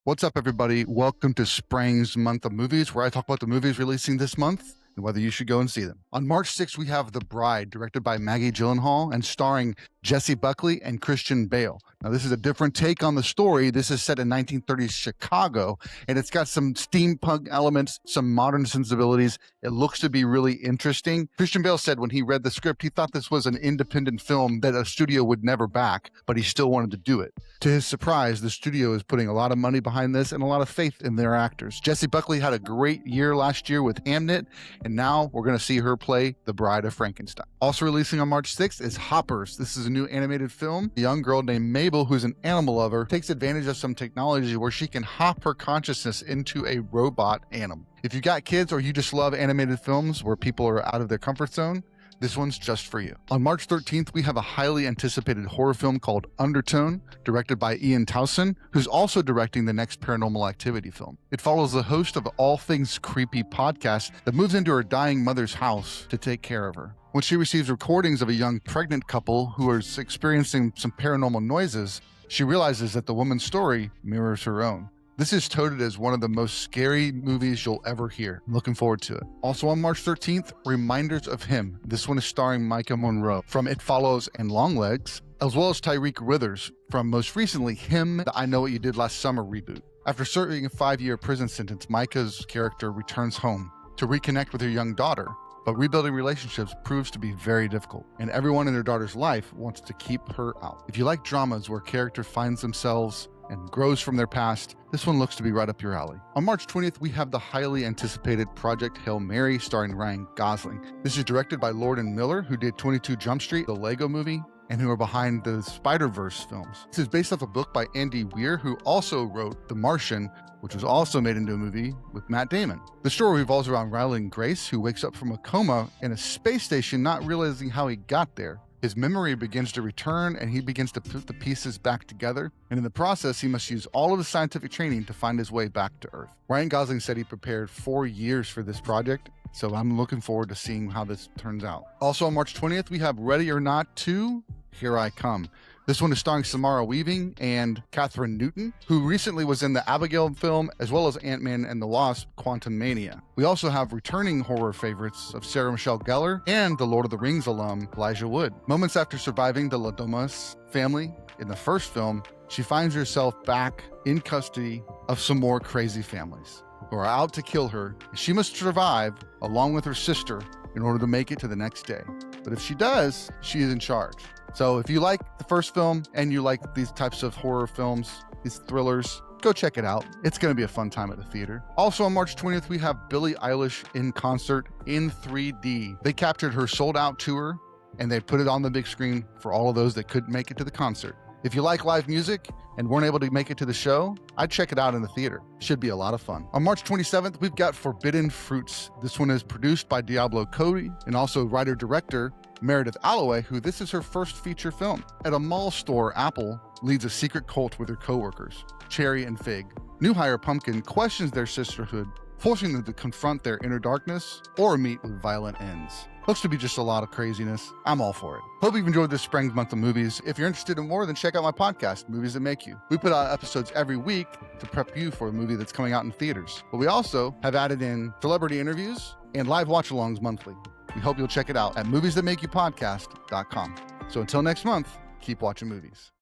What's up, everybody? Welcome to Sprang's Month of Movies, where I talk about the movies releasing this month and whether you should go and see them. On March 6th, we have The Bride, directed by Maggie Gyllenhaal and starring Jessie Buckley and Christian Bale. Now, this is a different take on the story. This is set in 1930s Chicago, and it's got some steampunk elements, some modern sensibilities. It looks to be really interesting. Christian Bale said when he read the script, he thought this was an independent film that a studio would never back, but he still wanted to do it. To his surprise, the studio is putting a lot of money behind this and a lot of faith in their actors. Jessie Buckley had a great year last year with Hamnet, and now we're going to see her play the Bride of Frankenstein. Also releasing on March 6th is Hoppers. This is a new animated film. A young girl named Mabel, who's an animal lover, takes advantage of some technology where she can hop her consciousness into a robot animal. If you got kids or you just love animated films where people are out of their comfort zone, this one's just for you. On March 13th, we have a highly anticipated horror film called Undertone, directed by Ian Towson, who's also directing the next Paranormal Activity film. It follows the host of All Things Creepy podcast that moves into her dying mother's house to take care of her. When she receives recordings of a young pregnant couple who are experiencing some paranormal noises, she realizes that the woman's story mirrors her own. This is touted as one of the most scary movies you'll ever hear. I'm looking forward to it. Also on March 13th, Reminders of Him. This one is starring Micah Monroe from It Follows and Longlegs, as well as Tyreek Withers from most recently Him, the I Know What You Did Last Summer reboot. After serving a 5-year prison sentence, Micah's character returns home to reconnect with her young daughter. But rebuilding relationships proves to be very difficult, and everyone in her daughter's life wants to keep her out. If you like dramas where a character finds themselves and grows from their past, this one looks to be right up your alley. On March 20th, we have the highly anticipated Project Hail Mary starring Ryan Gosling. This is directed by Lord and Miller, who did 22 Jump Street, the Lego movie, and who are behind the Spider-Verse films. This is based off a book by Andy Weir, who also wrote The Martian, which was also made into a movie with Matt Damon. The story revolves around Ryland Grace, who wakes up from a coma in a space station, not realizing how he got there. His memory begins to return, and he begins to put the pieces back together. And in the process, he must use all of his scientific training to find his way back to Earth. Ryan Gosling said he prepared 4 years for this project, so I'm looking forward to seeing how this turns out. Also on March 20th, we have Ready or Not 2, Here I Come. This one is starring Samara Weaving and Catherine Newton, who recently was in the Abigail film, as well as Ant-Man and the Wasp: Quantumania. We also have returning horror favorites of Sarah Michelle Gellar and the Lord of the Rings alum Elijah Wood. Moments after surviving the Ladomas family in the first film, she finds herself back in custody of some more crazy families who are out to kill her. She must survive along with her sister in order to make it to the next day. But if she does, she is in charge. So if you like the first film and you like these types of horror films, these thrillers, go check it out. It's going to be a fun time at the theater. Also on March 20th, we have Billie Eilish in concert in 3D. They captured her sold-out tour and they put it on the big screen for all of those that couldn't make it to the concert. If you like live music and weren't able to make it to the show, I'd check it out in the theater. Should be a lot of fun. On March 27th, we've got Forbidden Fruits. This one is produced by Diablo Cody and also writer-director Meredith Alloway, who this is her first feature film. At a mall store, Apple leads a secret cult with her co-workers, Cherry and Fig. New hire Pumpkin questions their sisterhood, forcing them to confront their inner darkness or meet with violent ends. Looks to be just a lot of craziness. I'm all for it. Hope you've enjoyed this Sprang Month of Movies. If you're interested in more, then check out my podcast, Movies That Make You. We put out episodes every week to prep you for a movie that's coming out in theaters. But we also have added in celebrity interviews and live watch-alongs monthly. We hope you'll check it out at moviesthatmakeyoupodcast.com. So until next month, keep watching movies.